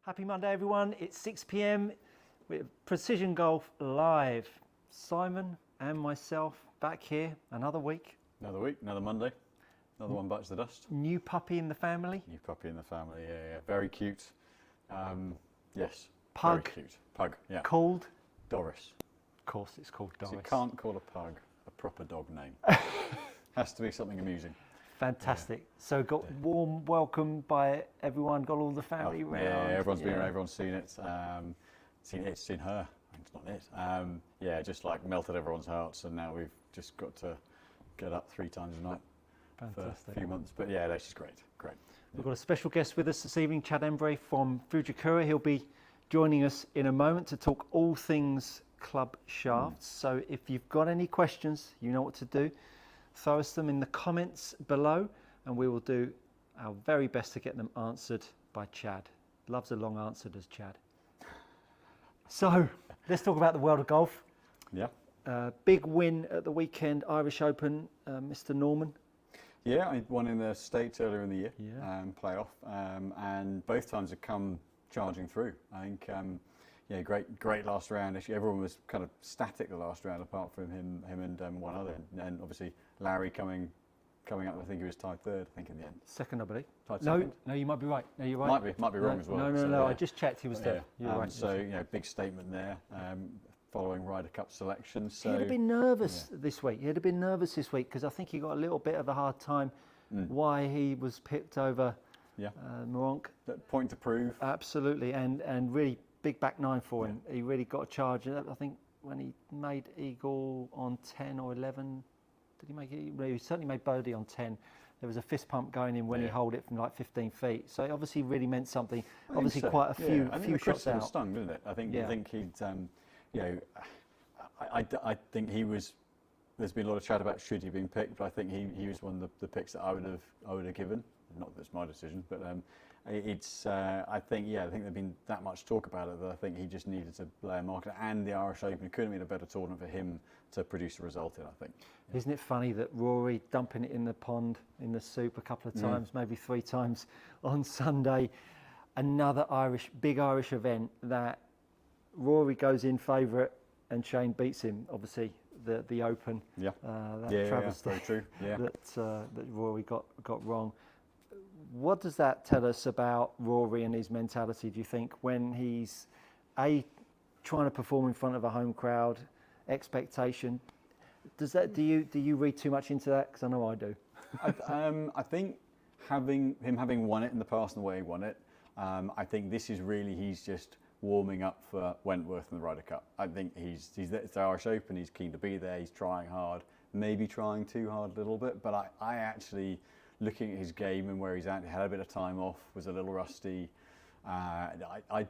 Happy Monday, everyone. It's 6 p.m. with Precision Golf Live. Simon and myself back here another week. Another week, another Monday. Another one bites the dust. New puppy in the family. New puppy in the family, yeah. Very cute. Yes. Pug. Very cute. Pug, yeah. Called? Doris. Of course, it's called Doris. So you can't call a pug a proper dog name. Has to be something amusing. Fantastic. Yeah. So got warm welcome by everyone, got all the family round. Yeah, everyone's been around, everyone's seen it. Seen her, it's not it. Yeah, just like melted everyone's hearts, and now we've just got to get up 3 times a night. Fantastic. For a few months. But yeah, that's just great. We've got a special guest with us this evening, Chad Embrey from FUJIKURA. He'll be joining us in a moment to talk all things club shafts. So if you've got any questions, you know what to do. Throw us them in the comments below and we will do our very best to get them answered by Chad. Loves a long answer, does Chad. So let's talk about the world of golf. Yeah. Big win at the weekend, Irish Open, Mr. Norman. Yeah, I won in the States earlier in the year, playoff, and both times have come charging through. I think, yeah, great last round. Actually, everyone was kind of static the last round, apart from him and one other. And obviously Larry coming up. I think he was tied third. I think in the end. Second, I believe. Tied second. No, you might be right. No, you're right. Might be wrong as well. No. Yeah. I just checked. He was there. You're right. So you know, big statement there. Following Ryder Cup selection. So he'd have been nervous this week. He'd have been nervous this week because I think he got a little bit of a hard time why he was picked over Moronk. That point to prove. Absolutely, and really big back nine for him. He really got a charge. I think when he made eagle on 10 or 11, did he make it? He certainly made birdie on 10. There was a fist pump going in when he holed it from like 15 feet. So it obviously really meant something. Obviously quite a few shots out. Stung, didn't it? I think he'd. You know, I think he was. There's been a lot of chat about should he been picked, but I think he was one of the picks that I would have given. Not that it's my decision, but it's. I think there's been that much talk about it that I think he just needed to play a market, and the Irish Open couldn't have been a better tournament for him to produce a result in. I think. Isn't it funny that Rory dumping it in the pond in the soup a couple of times, maybe 3 times on Sunday, another big Irish event that. Rory goes in favourite and Shane beats him, obviously, the Open. Yeah. That travesty very true. Yeah. that Rory got wrong. What does that tell us about Rory and his mentality, do you think, when he's, trying to perform in front of a home crowd, expectation? Does that, do you read too much into that? Because I know I do. I think having won it in the past and the way he won it, I think this is really, he's just warming up for Wentworth and the Ryder Cup. I think he's there. It's the Irish Open. He's keen to be there. He's trying hard, maybe trying too hard a little bit. But I actually, looking at his game and where he's at, he had a bit of time off, was a little rusty. I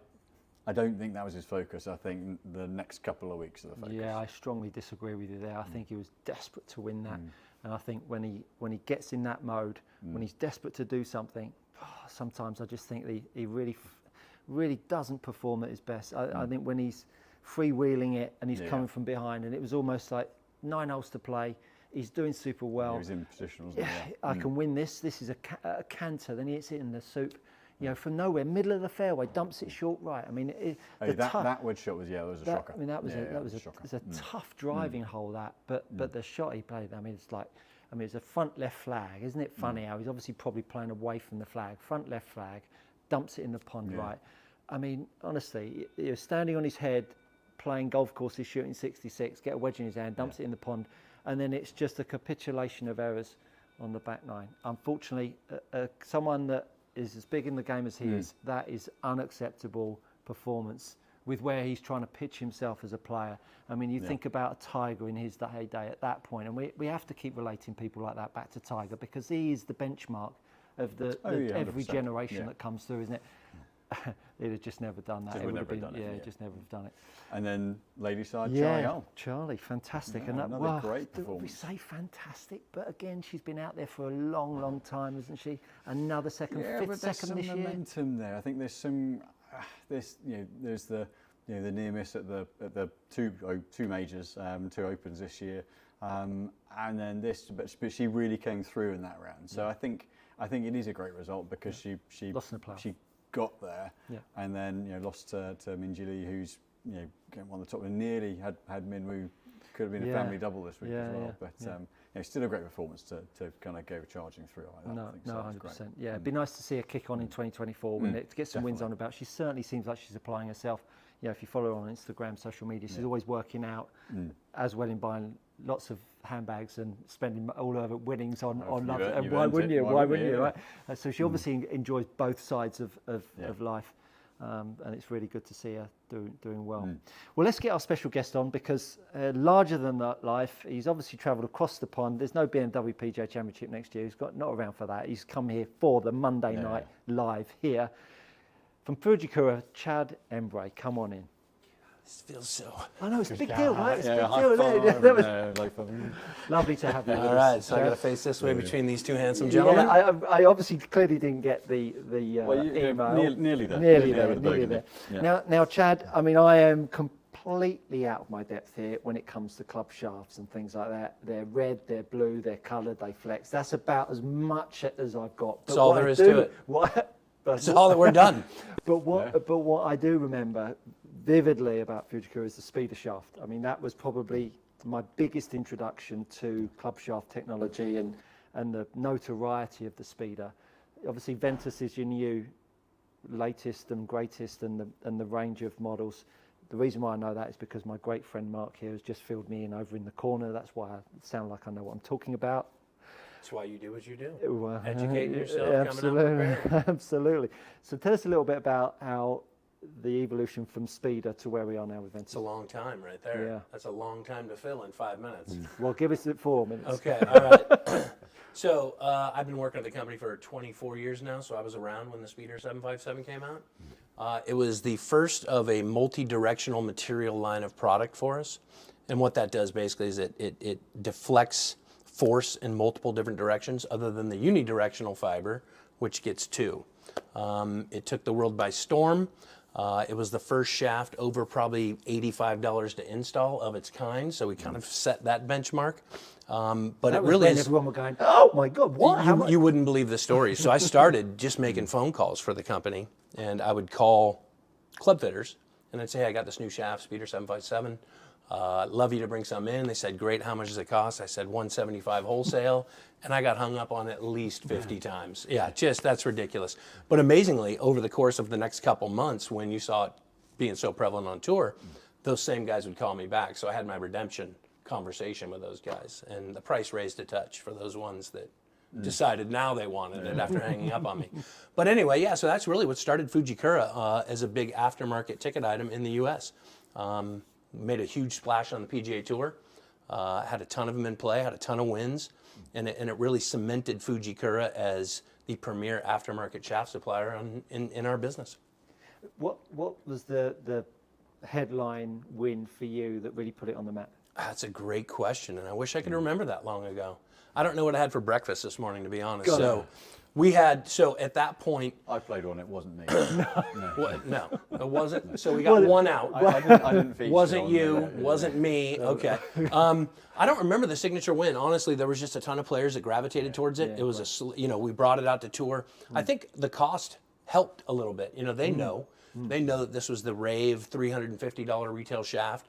don't think that was his focus. I think the next couple of weeks are the focus. Yeah, I strongly disagree with you there. I think he was desperate to win that, and I think when he gets in that mode, when he's desperate to do something, sometimes I just think he really doesn't perform at his best. I think when he's freewheeling it and he's coming from behind, and it was almost like 9 holes to play, he's doing super well. He was in position, wasn't he? I can win this. This is a canter. Then he hits it in the soup, from nowhere, middle of the fairway, dumps it short right. I mean, that wood shot was that was a shocker. I mean, that was a tough driving hole that, but the shot he played. I mean, it's a front left flag, isn't it? Funny how he's obviously probably playing away from the flag, front left flag. Dumps it in the pond right. I mean, honestly, you're standing on his head, playing golf courses, shooting 66, get a wedge in his hand, dumps it in the pond, and then it's just a capitulation of errors on the back nine. Unfortunately, someone that is as big in the game as he is, that is unacceptable performance with where he's trying to pitch himself as a player. I mean, you think about a Tiger in his heyday at that point, and we have to keep relating people like that back to Tiger because he is the benchmark of every generation that comes through, isn't it? He'd have just never done that. Just never have done it. And then ladies side, Charlie, fantastic. Yeah, and another great performance. We say fantastic, but again, she's been out there for a long time, hasn't she? Another fifth second this year. There's some momentum there. I think there's some. There's the near miss at the two majors, 2 Opens this year, and then this, but she really came through in that round. So I think it is a great result because she lost in the playoff. got there, Yeah. and then lost to Minjili, who's one of the top, and nearly had Minwoo. Could have been a family double this week as well, but still a great performance to kind of go charging through like that. No, I think. no, So 100%. Yeah, it'd be nice to see her kick on in 2024 when to get some wins on about. She certainly seems like she's applying herself. If you follow her on Instagram, social media, she's always working out, as well in buying lots of handbags and spending all her winnings on nothing. And why wouldn't you? Why wouldn't you? Right? So she obviously enjoys both sides of life. And it's really good to see her doing well. Well, let's get our special guest on, because larger than that life, he's obviously travelled across the pond. There's no BMW PGA Championship next year. He's not around for that. He's come here for the Monday night live here. From Fujikura, Chad Embrey, come on in. This feels so... I know, it's a big deal, right? It's a big deal. deal. Lovely to have you. All right, so I got to face this way between these two handsome gentlemen. I obviously clearly didn't get the email. Nearly there. Nearly there. Yeah. Now, Chad, I mean, I am completely out of my depth here when it comes to club shafts and things like that. They're red, they're blue, they're coloured, they flex. That's about as much as I've got. That's all there is to it. That's all that we're done. But what I do remember vividly about Fujikura is the speeder shaft. I mean, that was probably my biggest introduction to club shaft technology and the notoriety of the speeder. Obviously, Ventus is your new latest and greatest, and the range of models. The reason why I know that is because my great friend Mark here has just filled me in over in the corner. That's why I sound like I know what I'm talking about. That's why you do what you do. Educating yourself, absolutely, absolutely. So tell us a little bit about how the evolution from speeder to where we are now with Ventus. It's a long time right there. Yeah. That's a long time to fill in 5 minutes. Well, give us 4 minutes. Okay, all right. So I've been working at the company for 24 years now, so I was around when the Speeder 757 came out. It was the first of a multi-directional material line of product for us. And what that does basically is it deflects force in multiple different directions other than the unidirectional fiber, which gets 2. It took the world by storm. It was the first shaft over probably $85 to install of its kind, so we kind of set that benchmark. But it really is. Everyone were going, oh my God, what? You wouldn't believe the story. So I started just making phone calls for the company, and I would call club fitters, and I'd say, hey, I got this new shaft, Speeder 757. Love you to bring some in. They said, great, how much does it cost? I said, $175 wholesale, and I got hung up on at least 50 times. Yeah, that's ridiculous. But amazingly, over the course of the next couple months, when you saw it being so prevalent on tour, those same guys would call me back. So I had my redemption conversation with those guys, and the price raised a touch for those ones that decided now they wanted it after hanging up on me. But anyway, yeah, so that's really what started Fujikura as a big aftermarket ticket item in the U.S. Made a huge splash on the PGA Tour, had a ton of them in play, had a ton of wins, and it really cemented Fujikura as the premier aftermarket shaft supplier in our business. What was the headline win for you that really put it on the map? That's a great question, and I wish I could remember that long ago. I don't know what I had for breakfast this morning, to be honest. So at that point, I played one. It wasn't me. No, it wasn't. So we got one out. I didn't feature wasn't you? There. Wasn't me? Okay. I don't remember the signature win. Honestly, there was just a ton of players that gravitated towards it. It was we brought it out to tour. I think the cost helped a little bit. They know that this was the rave $350 retail shaft.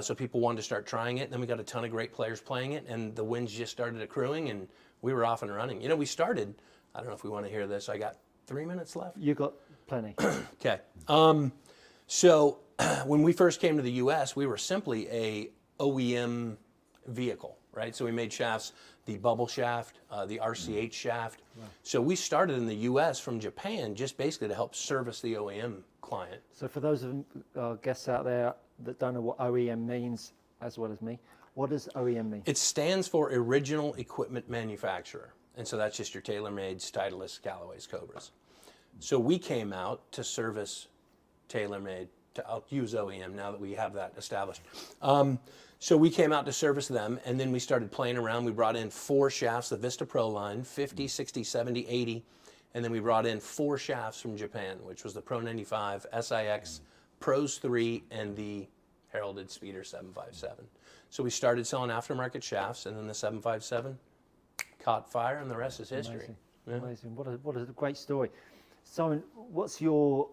So people wanted to start trying it. And then we got a ton of great players playing it, and the wins just started accruing, and we were off and running. We started. I don't know if we want to hear this. I got 3 minutes left. You got plenty. Okay. So when we first came to the U.S., we were simply a OEM vehicle, right? So we made shafts, the bubble shaft, the RCH shaft. Wow. So we started in the U.S. from Japan just basically to help service the OEM client. So for those of our guests out there that don't know what OEM means, as well as me, what does OEM mean? It stands for Original Equipment Manufacturer. And so that's just your TaylorMades, Titleists, Callaways, Cobras. So we came out to service TaylorMade. I'll use OEM now that we have that established. So we came out to service them, and then we started playing around. We brought in 4 shafts, the Vista Pro line, 50, 60, 70, 80. And then we brought in 4 shafts from Japan, which was the Pro 95, SIX, Pros 3, and the heralded Speeder 757. So we started selling aftermarket shafts, and then the 757 caught fire, and the rest is history. Amazing. Amazing. What a great story. Simon, what's your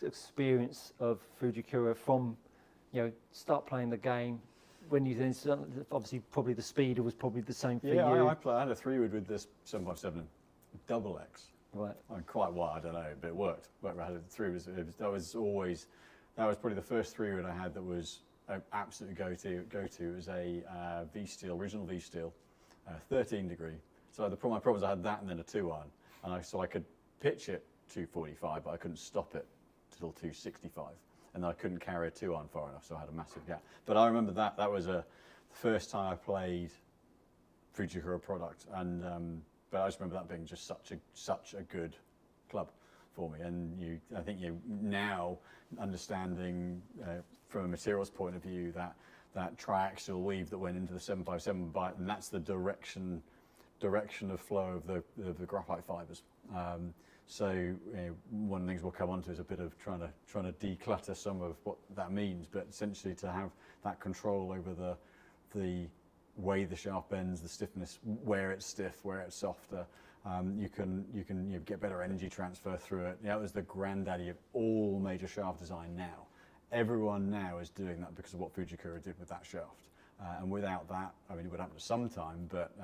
experience of Fujikura from, start playing the game when you then obviously probably the speeder was probably the same for you. Yeah, I had a 3-wood with this 757 double X. Right. Quite wide, I don't know, but it worked. I had a 3-wood. That was probably the first 3-wood I had that was an absolute go-to. It was a V-steel, original V-steel, 13 degree. So my problem was I had that and then a 2-iron, and so I could pitch it 245, but I couldn't stop it till 265, and then I couldn't carry a 2-iron far enough, so I had a massive gap. But I remember that was the first time I played Fujikura product, and but I just remember that being just such a good club for me. And I think now understanding from a materials point of view that triaxial weave that went into the 757 bite, and that's the direction of flow of the graphite fibers. So one of the things we'll come on to is a bit of trying to declutter some of what that means, but essentially to have that control over the way the shaft bends, the stiffness, where it's stiff, where it's softer. You can get better energy transfer through it. That was the granddaddy of all major shaft design now. Everyone now is doing that because of what Fujikura did with that shaft. And without that, I mean, it would happen sometime, but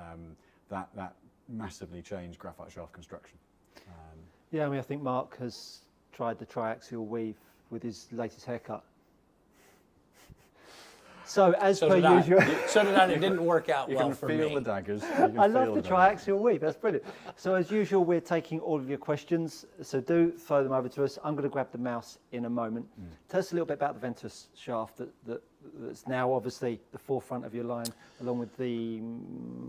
that massively changed graphite shaft construction. Yeah, I mean, I think Mark has tried the triaxial weave with his latest haircut. So as per usual, so did I. It didn't work out well for me. You can feel the daggers. I love the triaxial weave. That's brilliant. So as usual, we're taking all of your questions. So do throw them over to us. I'm going to grab the mouse in a moment. Tell us a little bit about the Ventus shaft that's now obviously the forefront of your line, along with the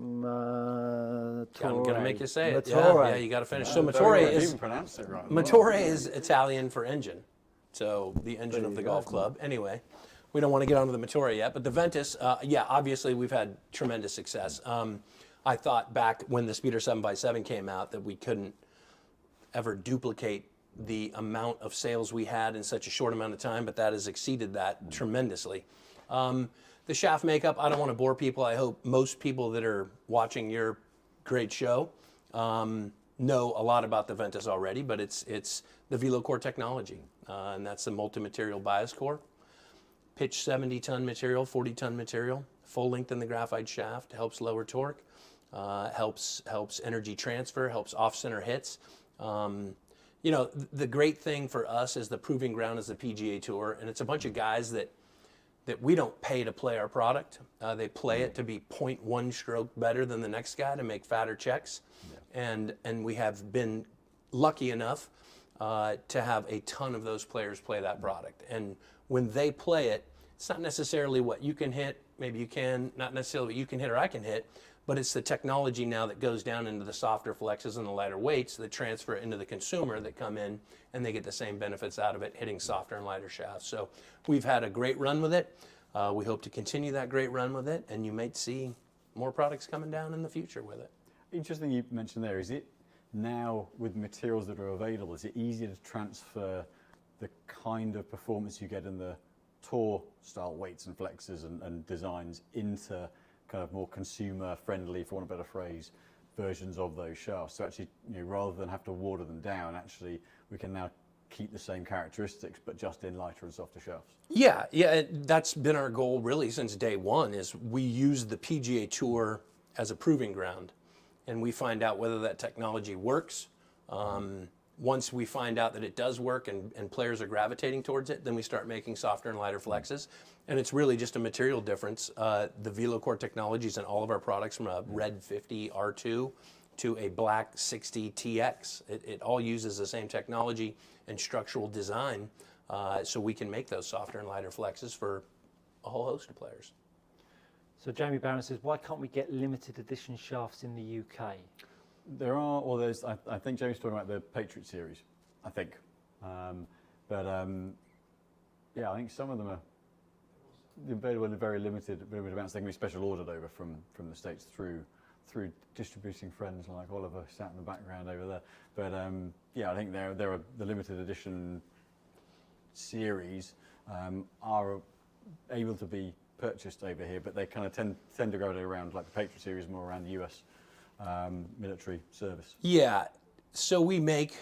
Motore. I'm going to make you say it. Motore. Yeah, you got to finish. So Motore is even pronounced it right. Motore is Italian for engine. So the engine of the golf club. Anyway. We don't want to get onto the Motore yet, but the Ventus, obviously we've had tremendous success. I thought back when the Speeder 7x7 came out that we couldn't ever duplicate the amount of sales we had in such a short amount of time, but that has exceeded that tremendously. The shaft makeup, I don't want to bore people. I hope most people that are watching your great show know a lot about the Ventus already, but it's the VeloCore technology, and that's the multi-material bias core. Pitch 70-ton material, 40-ton material, full length in the graphite shaft, helps lower torque, helps energy transfer, helps off-center hits. The great thing for us is the proving ground is the PGA Tour, and it's a bunch of guys that we don't pay to play our product. They play it to be 0.1 stroke better than the next guy to make fatter checks, and we have been lucky enough to have a ton of those players play that product. And when they play it, it's not necessarily what you can hit, maybe you can, not necessarily what you can hit or I can hit, but it's the technology now that goes down into the softer flexes and the lighter weights that transfer into the consumer that come in and they get the same benefits out of it, hitting softer and lighter shafts. So we've had a great run with it. We hope to continue that great run with it, and you might see more products coming down in the future with it. Interesting you mentioned there, is it now with materials that are available, is it easier to transfer the kind of performance you get in the tour style weights and flexes and designs into kind of more consumer friendly, for want of a better phrase, versions of those shafts? So actually, rather than have to water them down, actually we can now keep the same characteristics but just in lighter and softer shafts. Yeah, that's been our goal really since day one, is we use the PGA Tour as a proving ground, and we find out whether that technology works. Once we find out that it does work and players are gravitating towards it, then we start making softer and lighter flexes. And it's really just a material difference. The VeloCore technology is in all of our products, from a red 50 R2 to a black 60 TX. It all uses the same technology and structural design, so we can make those softer and lighter flexes for a whole host of players. So Jamie Barron says, why can't we get limited edition shafts in the UK? There are, or there's, I think Jamie's talking about the Patriot series, I think. I think some of them are available in very limited amounts. They can be special ordered over from the States through distributing friends like Oliver sat in the background over there. But I think there are the limited edition series are able to be purchased over here, but they kind of tend to go around, like the Patriot series, more around the US military service. Yeah, so we make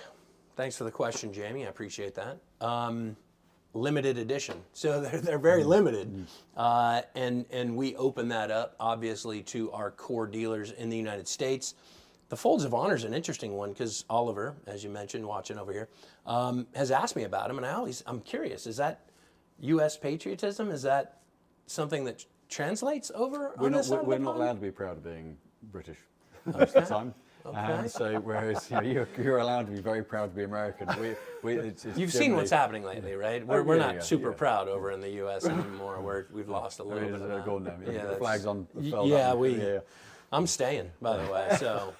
Thanks for the question, Jamie. I appreciate that. Limited edition, so they're very limited, and we open that up obviously to our core dealers in the United States. The Folds of Honor is an interesting one because Oliver, as you mentioned, watching over here, has asked me about them, and I'm curious. Is that U.S. patriotism? Is that something that translates over? We're not allowed to be proud of being British most of the time. Okay. So whereas you're allowed to be very proud to be American. It's You've seen what's happening lately, right? We're yeah, not super yeah. proud over in the U.S. anymore. We've lost a little bit of that. Gone now. Yeah, The flag's on. Yeah, I'm staying, by the way. So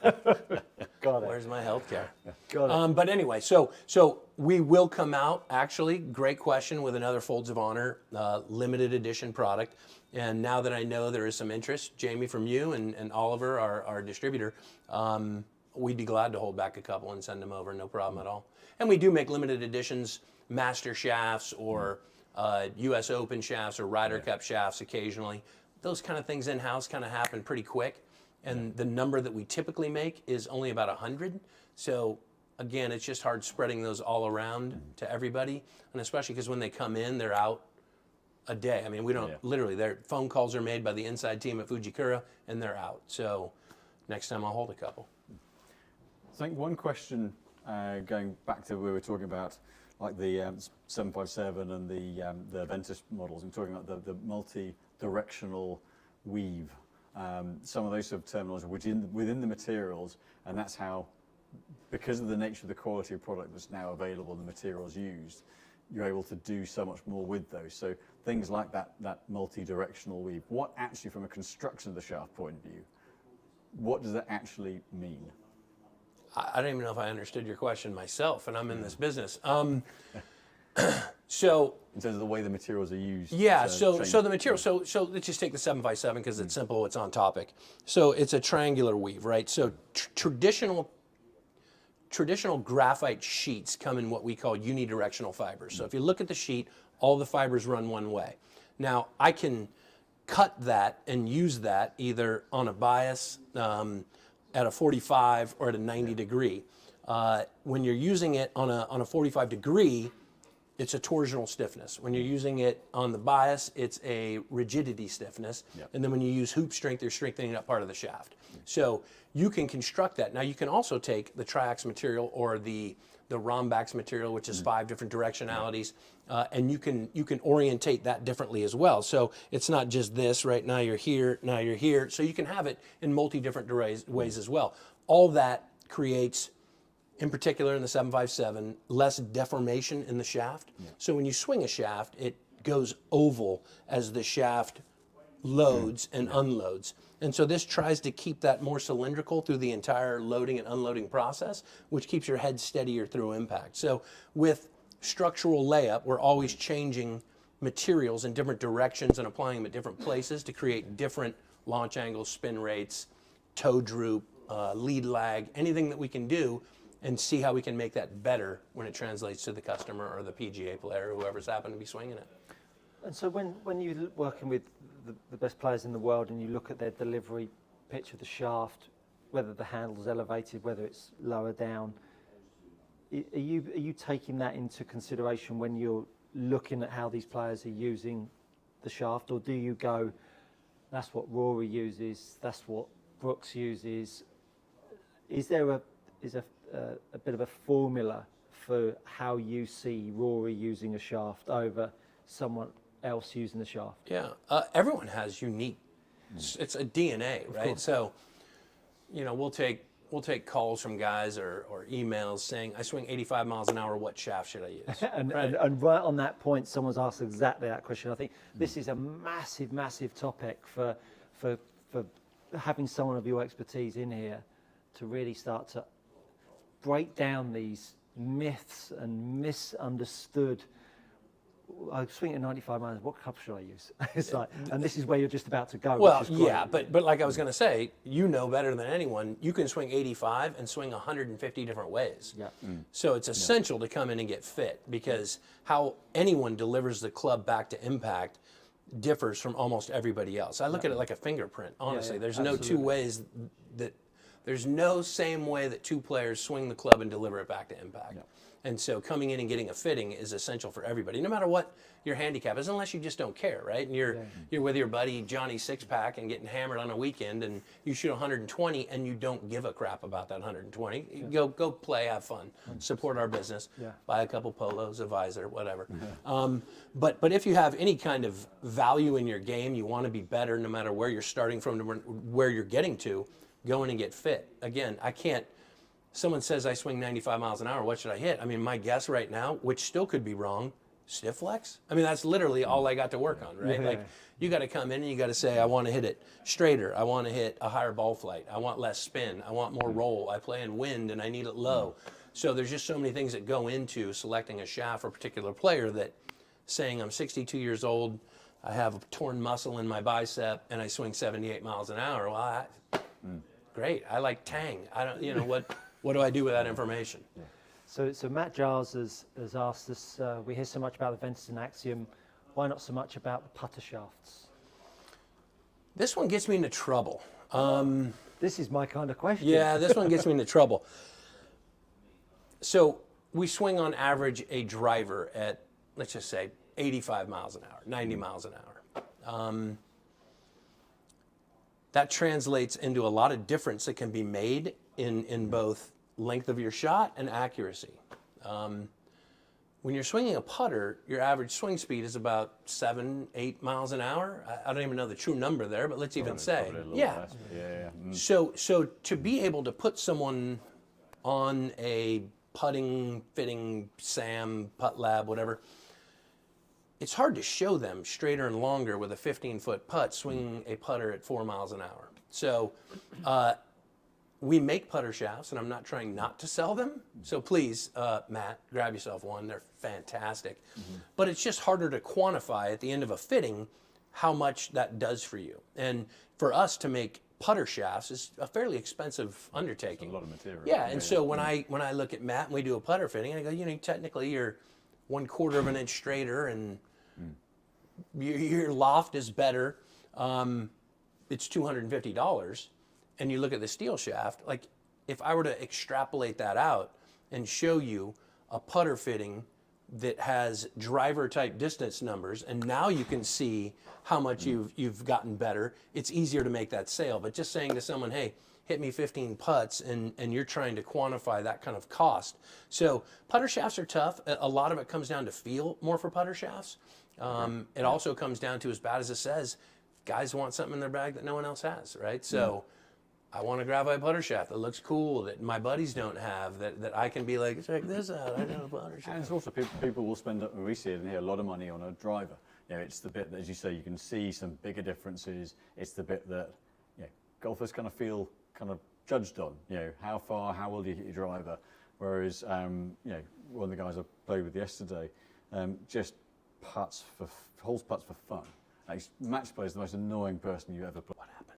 Got it. where's my health care? Got it. But anyway, so we will come out, actually, great question, with another Folds of Honor limited edition product. And now that I know there is some interest, Jamie, from you and Oliver, our distributor, we'd be glad to hold back a couple and send them over, no problem at all. And we do make limited editions, master shafts or U.S. Open shafts or Ryder Cup shafts occasionally. Those kind of things in-house kind of happen pretty quick. And the number that we typically make is only about 100. So again, it's just hard spreading those all around to everybody. And especially because when they come in, they're out a day. I mean, we don't literally, their phone calls are made by the inside team at FUJIKURA and they're out. So next time I'll hold a couple. I think one question, going back to we were talking about, like the 757 and the Ventus models, and talking about the multi-directional weave. Some of those sort of terminals are within the materials, and that's how, because of the nature of the quality of product that's now available and the materials used, you're able to do so much more with those. So things like that multi-directional weave, what actually, from a construction of the shaft point of view, what does that actually mean? I don't even know if I understood your question myself, and I'm in this business. So in terms of the way the materials are used. Yeah, so the material, so let's just take the 757 because it's simple, it's on topic. So it's a triangular weave, right? So traditional graphite sheets come in what we call unidirectional fibers. So if you look at the sheet, all the fibers run one way. Now I can cut that and use that either on a bias at a 45 or at a 90 degree. When you're using it on a 45 degree, it's a torsional stiffness. When you're using it on the bias, it's a rigidity stiffness. Yep. And then when you use hoop strength, you're strengthening that part of the shaft. So you can construct that. Now you can also take the Triax material or the Rombax material, which is 5 different directionalities, and you can orientate that differently as well. So it's not just this, right? Now you're here, now you're here. So you can have it in multi-different ways as well. All that creates, in particular in the 757, less deformation in the shaft. Yeah. So when you swing a shaft, it goes oval as the shaft loads and unloads. And so this tries to keep that more cylindrical through the entire loading and unloading process, which keeps your head steadier through impact. So with structural layup, we're always changing materials in different directions and applying them at different places to create different launch angles, spin rates, toe droop, lead lag, anything that we can do, and see how we can make that better when it translates to the customer or the PGA player, whoever's happened to be swinging it. And so when you're working with the best players in the world and you look at their delivery pitch of the shaft, whether the handle's elevated, whether it's lower down, are you taking that into consideration when you're looking at how these players are using the shaft, or do you go, that's what Rory uses, that's what Brooks uses? Is there a bit of a formula for how you see Rory using a shaft over someone else using the shaft? Yeah, everyone has unique. It's a DNA, right? So, we'll take calls from guys or emails saying, "I swing 85 miles an hour. What shaft should I use?" and right on that point, someone's asked exactly that question. I think this is a massive topic for having someone of your expertise in here to really start to break down these myths and misunderstood. I swing at 95 miles. What club should I use? It's like, and this is where you're just about to go. Well, which is great. yeah, but like I was going to say, better than anyone, you can swing 85 and swing 150 different ways. Yeah. So it's essential to come in and get fit, because how anyone delivers the club back to impact differs from almost everybody else. I look at it like a fingerprint. Honestly, there's no two ways that. There's no same way that two players swing the club and deliver it back to impact. Yeah. And so coming in and getting a fitting is essential for everybody, no matter what your handicap is, unless you just don't care, right? And you're with your buddy Johnny Sixpack and getting hammered on a weekend, and you shoot 120 and you don't give a crap about that 120. Go play, have fun, support our business, buy a couple polos, a visor, whatever. But if you have any kind of value in your game, you want to be better no matter where you're starting from, where you're getting to, go in and get fit. Again, I can't. Someone says I swing 95 miles an hour, what should I hit? I mean, my guess right now, which still could be wrong, stiff flex? I mean, that's literally all I got to work on, right? Like, you got to come in and you got to say, I want to hit it straighter. I want to hit a higher ball flight. I want less spin. I want more roll. I play in wind and I need it low. So there's just so many things that go into selecting a shaft for a particular player that saying I'm 62 years old, I have a torn muscle in my bicep, and I swing 78 miles an hour. Well, great. I like Tang. I don't, you know, what do I do with that information? So Matt Giles has asked us, we hear so much about the Ventus and Axiom, why not so much about the putter shafts? This one gets me into trouble. This is my kind of question. Yeah, this one gets me into trouble. So we swing on average a driver at, let's just say, 85 miles an hour, 90 miles an hour. That translates into a lot of difference that can be made in both length of your shot and accuracy. When you're swinging a putter, your average swing speed is about 7-8 miles an hour. I don't even know the true number there, but let's even say, So to be able to put someone on a putting, fitting, SAM, putt lab, whatever, it's hard to show them straighter and longer with a 15-foot putt swinging a putter at 4 miles an hour. So we make putter shafts, and I'm not trying not to sell them. So please, Matt, grab yourself one. They're fantastic. But it's just harder to quantify at the end of a fitting how much that does for you. And for us to make putter shafts is a fairly expensive undertaking. It's a lot of material. Yeah, and so when I look at Matt and we do a putter fitting, I go, you know, technically you're 1/4 of an inch straighter, and your loft is better. It's $250. And you look at the steel shaft, like if I were to extrapolate that out and show you a putter fitting that has driver type distance numbers, and now you can see how much you've gotten better, it's easier to make that sale. But just saying to someone, hey, hit me 15 putts, and you're trying to quantify that kind of cost. So putter shafts are tough. A lot of it comes down to feel more for putter shafts. It also comes down to, as bad as it says, guys want something in their bag that no one else has, right? So I want a graphite putter shaft that looks cool, that my buddies don't have, that I can be like, check this out, I got a putter shaft. And it's also people will spend, we see it in here, a lot of money on a driver. You know, it's the bit that, as you say, you can see some bigger differences. It's the bit that, you know, golfers kind of feel kind of judged on. You know, how far, how well do you hit your driver? Whereas, you know, one of the guys I played with yesterday, just holds putts for fun. Like, match play is the most annoying person you ever play.